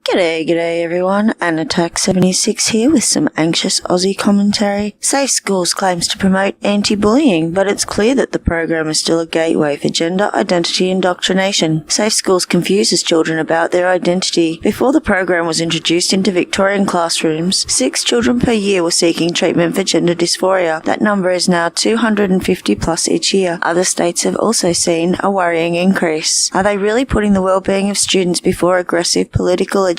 G'day everyone, Anattack76 here with some anxious Aussie commentary. Safe Schools claims to promote anti-bullying, but it's clear that the program is still a gateway for gender identity indoctrination. Safe Schools confuses children about their identity. Before the program was introduced into Victorian classrooms, 6 children per year were seeking treatment for gender dysphoria. That number is now 250 plus each year. Other states have also seen a worrying increase. Are they really putting the well-being of students before aggressive political agendas?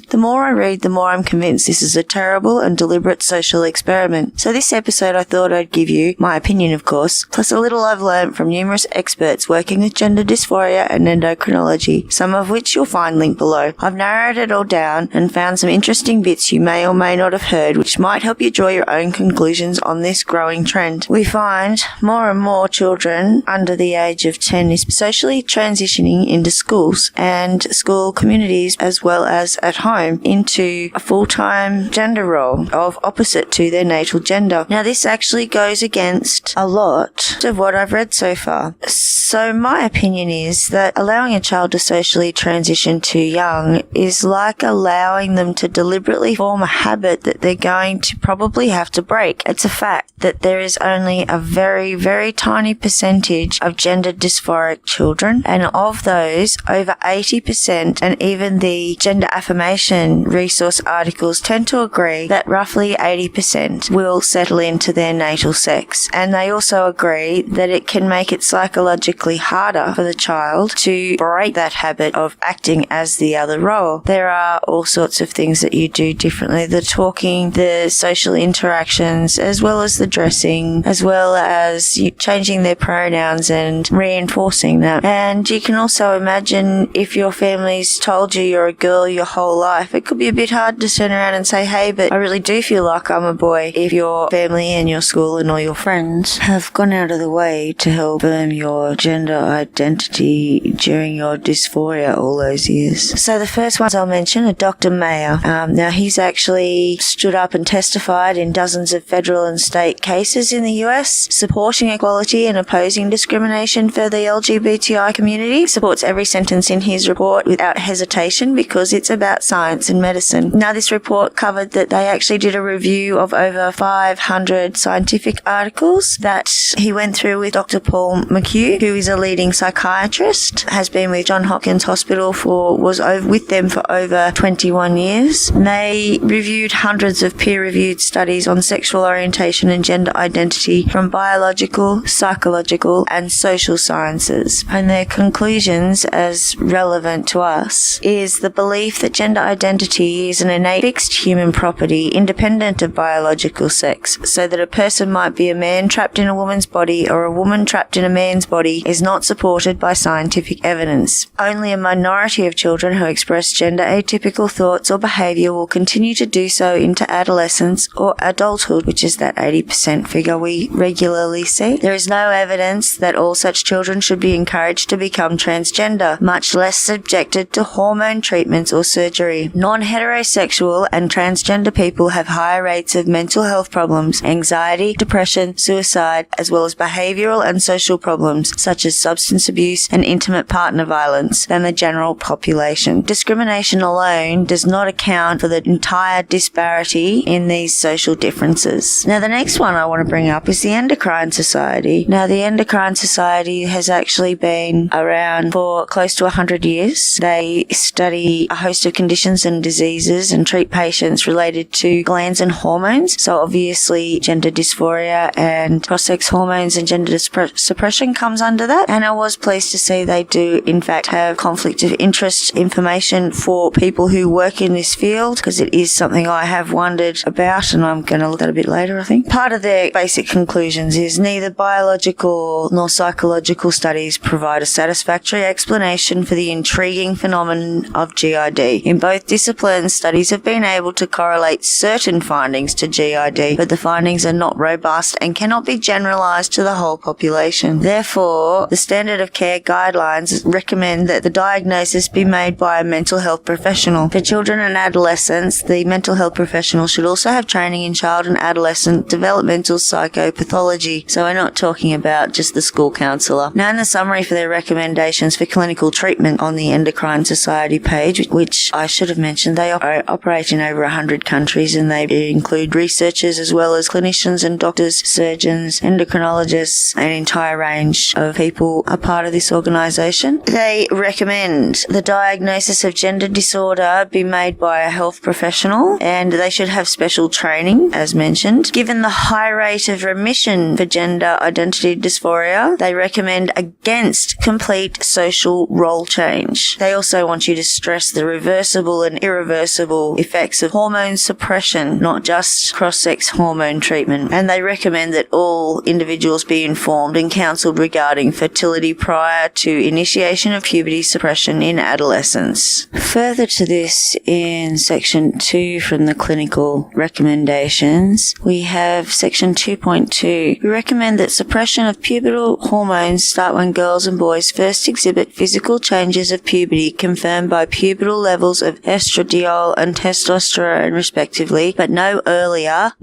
The more I read, the more I'm convinced this is a terrible and deliberate social experiment. So this episode I thought I'd give you, my opinion of course, plus a little I've learnt from numerous experts working with gender dysphoria and endocrinology, some of which you'll find linked below. I've narrowed it all down and found some interesting bits you may or may not have heard, which might help you draw your own conclusions on this growing trend. We find more and more children under the age of 10 is socially transitioning into schools and school communities as well as at home into a full-time gender role of opposite to their natal gender. Now this actually goes against a lot of what I've read so far. So my opinion is that allowing a child to socially transition too young is like allowing them to deliberately form a habit that they're going to probably have to break. It's a fact that there is only a very, very tiny percentage of gender dysphoric children, and of those, over 80%, and even the gender affirmation resource articles tend to agree that roughly 80% will settle into their natal sex. And they also agree that it can make it psychologically harder for the child to break that habit of acting as the other role. There are all sorts of things that you do differently. The talking, the social interactions, as well as the dressing, as well as you changing their pronouns and reinforcing that. And you can also imagine if your family's told you you're a girl your whole life, it could be a bit hard to turn around and say, hey, but I really do feel like I'm a boy, if your family and your school and all your friends have gone out of the way to help firm your gender identity during your dysphoria all those years. So the first ones I'll mention are Dr. Mayer. Now he's actually stood up and testified in dozens of federal and state cases in the US, supporting equality and opposing discrimination for the LGBTI community. Supports every sentence in his report without hesitation because it's about science and medicine. Now this report covered that they actually did a review of over 500 scientific articles that he went through with Dr. Paul McHugh, who is a leading psychiatrist, has been with Johns Hopkins Hospital was with them for over 21 years. And they reviewed hundreds of peer-reviewed studies on sexual orientation and gender identity from biological, psychological, and social sciences. And their conclusions, as relevant to us, is the belief that gender identity is an innate fixed human property independent of biological sex, so that a person might be a man trapped in a woman's body or a woman trapped in a man's body is not supported by scientific evidence. Only a minority of children who express gender atypical thoughts or behaviour will continue to do so into adolescence or adulthood, which is that 80% figure we regularly see. There is no evidence that all such children should be encouraged to become transgender, much less subjected to hormone treatments or surgery. Non-heterosexual and transgender people have higher rates of mental health problems, anxiety, depression, suicide, as well as behavioural and social problems such as substance abuse and intimate partner violence than the general population. Discrimination alone does not account for the entire disparity in these social differences. Now the next one I want to bring up is the Endocrine Society. Now the Endocrine Society has actually been around for close to 100 years. They study a host of conditions and diseases and treat patients related to glands and hormones. So obviously gender dysphoria and cross-sex hormones and gender suppression comes under that. And I was pleased to see they do in fact have conflict of interest information for people who work in this field, because it is something I have wondered about and I'm going to look at a bit later, I think. Part of their basic conclusions is neither biological nor psychological studies provide a satisfactory explanation for the intriguing phenomenon of GID. In both disciplines, studies have been able to correlate certain findings to GID, but the findings are not robust and cannot be generalized to the whole population. Therefore, the standard of care guidelines recommend that the diagnosis be made by a mental health professional. For children and adolescents, the mental health professional should also have training in child and adolescent developmental psychopathology. So we're not talking about just the school counsellor. Now in the summary for their recommendations for clinical treatment on the Endocrine Society page, we which I should have mentioned, they operate in over 100 countries, and they include researchers as well as clinicians and doctors, surgeons, endocrinologists, an entire range of people are part of this organisation. They recommend the diagnosis of gender disorder be made by a health professional, and they should have special training, as mentioned. Given the high rate of remission for gender identity dysphoria, they recommend against complete social role change. They also want you to stress the reversible and irreversible effects of hormone suppression, not just cross-sex hormone treatment. And they recommend that all individuals be informed and counselled regarding fertility prior to initiation of puberty suppression in adolescence. Further to this, in Section 2 from the clinical recommendations, we have Section 2.2. We recommend that suppression of pubertal hormones start when girls and boys first exhibit physical changes of puberty confirmed by pubertal levels of estradiol and testosterone respectively, but no earlier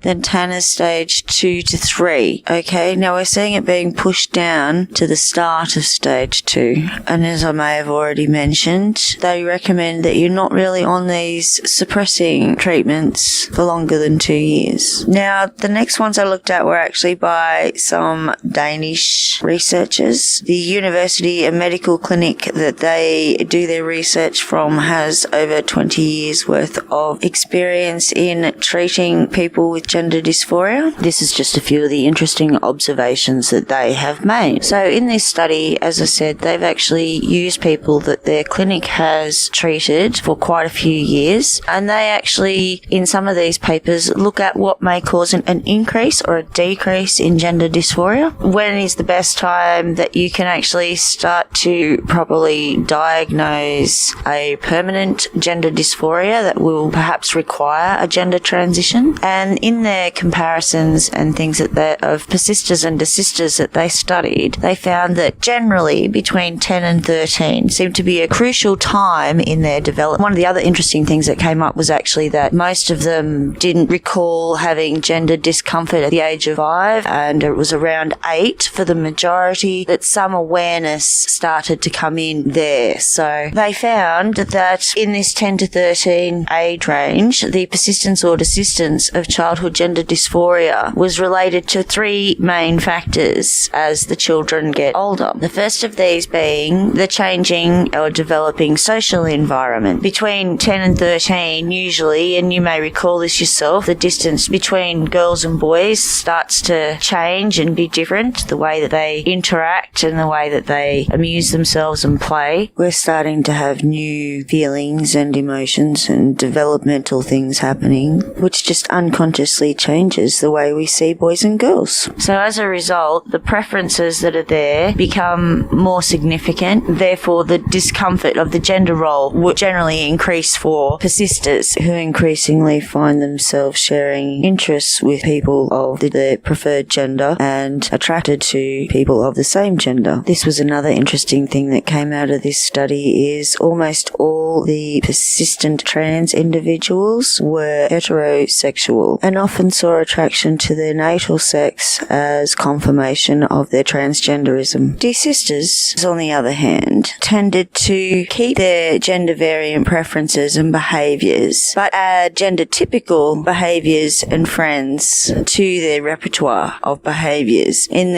than Tanner's stage 2 to 3. Okay, now we're seeing it being pushed down to the start of stage 2. And as I may have already mentioned, they recommend that you're not really on these suppressing treatments for longer than 2 years. Now, the next ones I looked at were actually by some Danish researchers. The University and Medical Clinic that they do their research from has over 20 years worth of experience in treating people with gender dysphoria. This is just a few of the interesting observations that they have made. So in this study, as I said, they've actually used people that their clinic has treated for quite a few years, and they actually, in some of these papers, look at what may cause an increase or a decrease in gender dysphoria. When is the best time that you can actually start to properly diagnose a permanent gender dysphoria that will perhaps require a gender transition? And in their comparisons and things of persisters and desisters that they studied, they found that generally between 10 and 13 seemed to be a crucial time in their development. One of the other interesting things that came up was actually that most of them didn't recall having gender discomfort at the age of 5, and it was around 8 for the majority that some awareness started to come in there. So they found that in this 10 to 13 age range, the persistence or desistance of childhood gender dysphoria was related to 3 main factors as the children get older. The first of these being the changing or developing social environment. Between 10 and 13, usually, and you may recall this yourself, the distance between girls and boys starts to change and be different, the way that they interact and the way that they amuse themselves and play. We're starting to have new feelings and emotions and developmental things happening, which just unconsciously changes the way we see boys and girls. So as a result, the preferences that are there become more significant. Therefore, the discomfort of the gender role would generally increase for persisters who increasingly find themselves sharing interests with people of their preferred gender and attracted to people of the same gender. This was another interesting thing that came out of this study is almost all the persistent trans individuals were heterosexual and often saw attraction to their natal sex as confirmation of their transgenderism. Desisters, on the other hand, tended to keep their gender variant preferences and behaviours, but add gender typical behaviours and friends to their repertoire of behaviours. In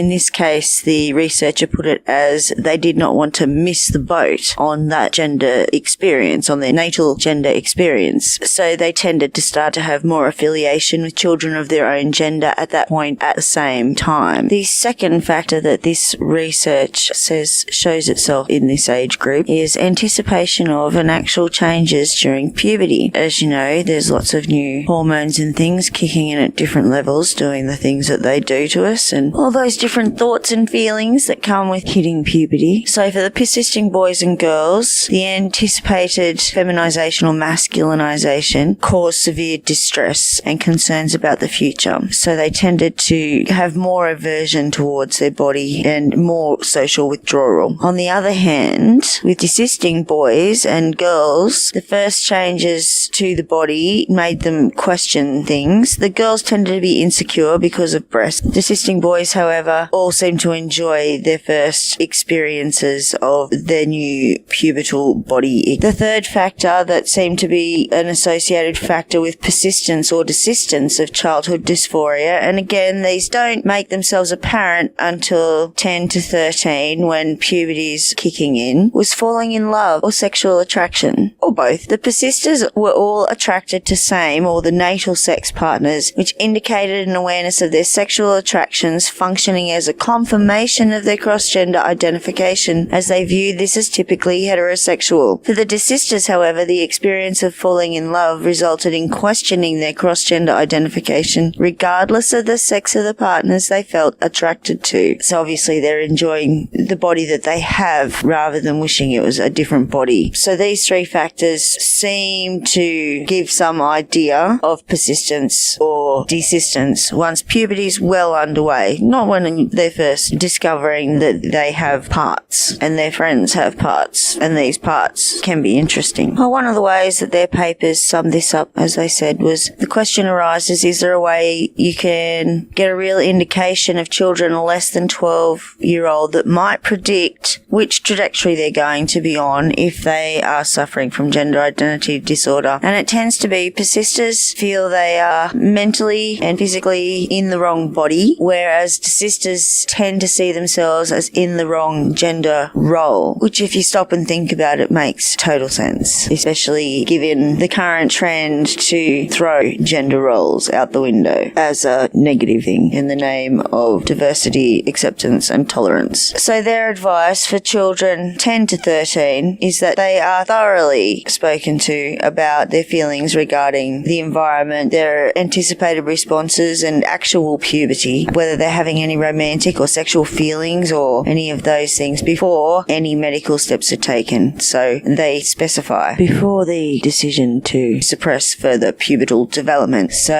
this case, the researcher put it as they did not want to miss the boat on that gender experience, on their natal gender experience. So they tended to start to have more affiliation with children of their own gender at that point at the same time. The second factor that this research says shows itself in this age group is anticipation of and actual changes during puberty. As you know, there's lots of new hormones and things kicking in at different levels, doing the things that they do to us, and all those different thoughts and feelings that come with hitting puberty. So for the persisting boys and girls, the anticipated feminization or masculinization caused severe distress and concerns about the future. So they tended to have more aversion towards their body and more social withdrawal. On the other hand, with desisting boys and girls, the first changes to the body made them question things. The girls tended to be insecure because of breasts. Desisting boys, however, all seemed to enjoy their first experiences of their new pubertal body ick. The third factor that seemed to be an associated factor with persistence or desistance of childhood dysphoria, and again, these don't make themselves apparent until 10 to 13 when puberty's kicking in, was falling in love or sexual attraction, or both. The persisters were all attracted to same or the natal sex partners, which indicated an awareness of their sexual attractions functioning as a confirmation of their cross-gender identification, as they viewed this as typically heterosexual. For the desisters, however, the experience of falling in love resulted in questioning their cross-gender identification, regardless of the sex of the partners they felt attracted to. So obviously they're enjoying the body that they have rather than wishing it was a different body. So these three factors seem to give some idea of persistence or desistance once puberty's well underway, not when they're first discovering that they have parts and their friends have parts and these parts can be interesting. Well, one of the ways that their papers summed this up, as they said, was the question arises, is there a way you can get a real indication of children less than 12-year-old that might predict which trajectory they're going to be on if they are suffering from gender identity disorder? And it tends to be persisters feel they are mentally and physically in the wrong body, whereas desisters tend to see themselves as in the wrong gender role, which if you stop and think about it makes total sense, especially given the current trend to throw gender roles out the window as a negative thing in the name of diversity, acceptance and tolerance. So their advice for children 10 to 13 is that they are thoroughly spoken to about their feelings regarding the environment, their anticipated responses and actual puberty, whether they're having any romantic or sexual feelings or any of those things before any medical steps are taken. So they specify before the decision to suppress further pubertal development. So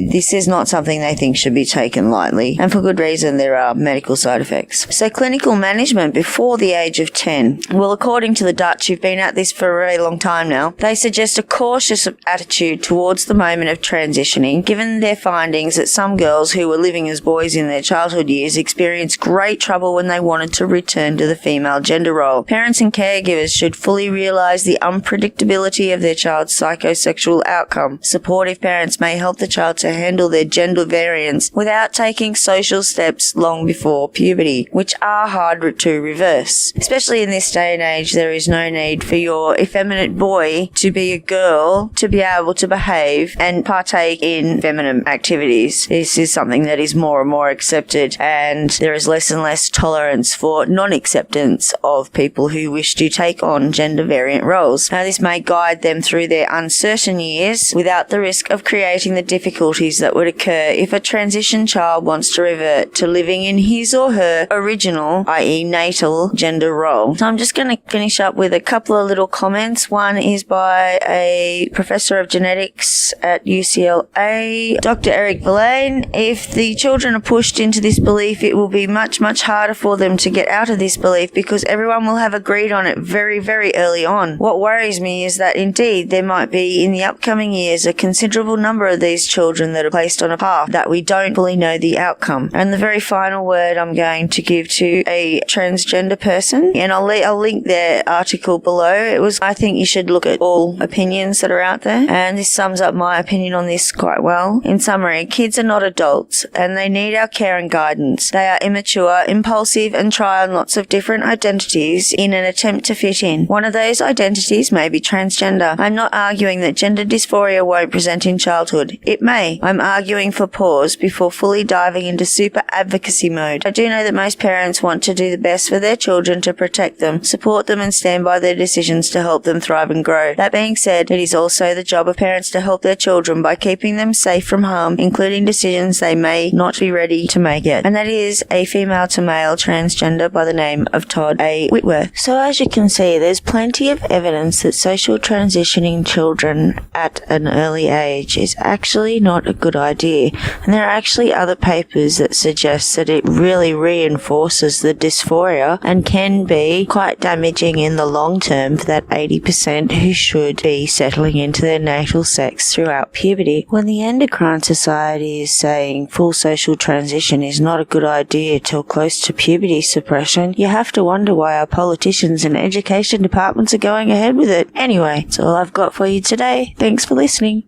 this is not something they think should be taken lightly, and for good reason. There are medical side effects. So clinical management before the age of 10. Well, according to the Dutch, who've been at this for a very long time now, they suggest a cautious attitude towards the moment of transitioning, given their findings that some girls who were living as boys in their childhood years experienced great trouble when they wanted to return to the female gender role. Parents and caregivers should fully realise the unpredictability of their child's psychosexual outcome. Supportive parents may help the child to handle their gender variance without taking social steps long before puberty, which are hard to reverse. Especially in this day and age, there is no need for your effeminate boy to be a girl to be able to behave and partake in feminine activities. This is something that is more and more accepted, and there is less and less tolerance for non-acceptance of people who wish to take on gender variant roles. Now, this may guide them through their uncertain years without the risk of creating the difficulties that would occur if a transition child wants to revert to living in his or her original, i.e. natal, gender role. So I'm just going to finish up with a couple of little comments. One is by a professor of genetics at UCLA, Dr. Eric Verlaine. If the children are pushed into this belief, it will be much, much harder for them to get out of this belief because everyone will have agreed on it very, very early on. What worries me is that indeed there might be in the upcoming years a considerable number of these children that are placed on a path that we don't fully know the outcome. And the very final word I'm going to give to a transgender person, and I'll link their article below. It was, I think you should look at all opinions that are out there, and this sums up my opinion on this quite well. In summary, kids are not adults and they need our care and guidance. They are immature, impulsive and try on lots of different identities in an attempt to fit in. One of those identities may be transgender. I'm not arguing that gender dysphoria won't present in childhood. It may. I'm arguing for pause before fully diving into super advocacy mode. I do know that most parents want to do the best for their children to protect them, support them and stand by their decisions to help them thrive and grow. That being said, it is also the job of parents to help their children by keeping them safe from harm, including decisions they may not be ready to make yet. And that is a female to male transgender by the name of Todd A. Whitworth. So as you can see, there's plenty of evidence that social transitioning children at an early age is actually not a good idea. And there are actually other papers that suggest that it really reinforces the dysphoria and can be quite damaging in the long term for that 80% men who should be settling into their natal sex throughout puberty. When the endocrine society is saying full social transition is not a good idea till close to puberty suppression, you have to wonder why our politicians and education departments are going ahead with it. Anyway, that's all I've got for you today. Thanks for listening.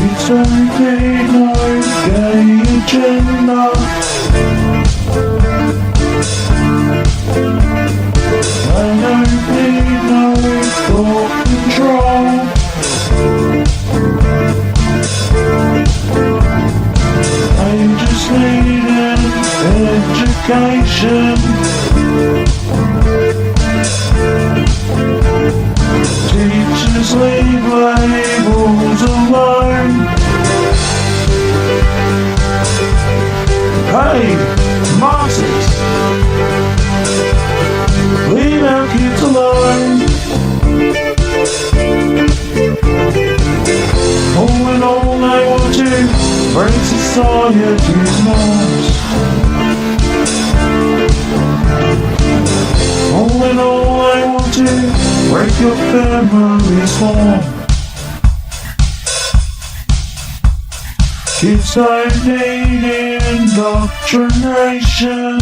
It's only no gay agenda. I don't need no thought control. I just need an education. Teachers leave labels alone. Hey, Marxists, leave our kids alone. All in all, they want to break society's norms. All in all, they want to break your family's form. Kids don't need indoctrination.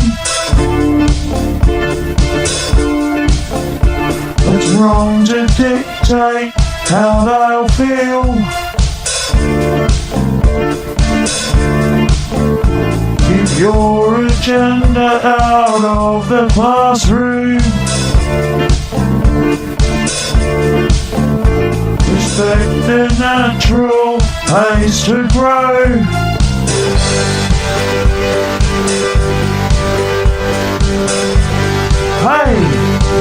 It's wrong to dictate how they'll feel. Keep your agenda out of the classroom. Respect the natural pace to grow. Hey,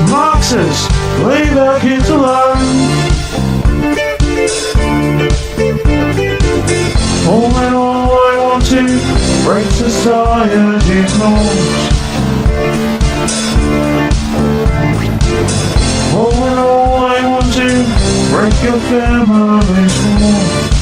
Marxists, leave our kids alone. All in all, I want to break society's norms. All in all, I want to break your family's form.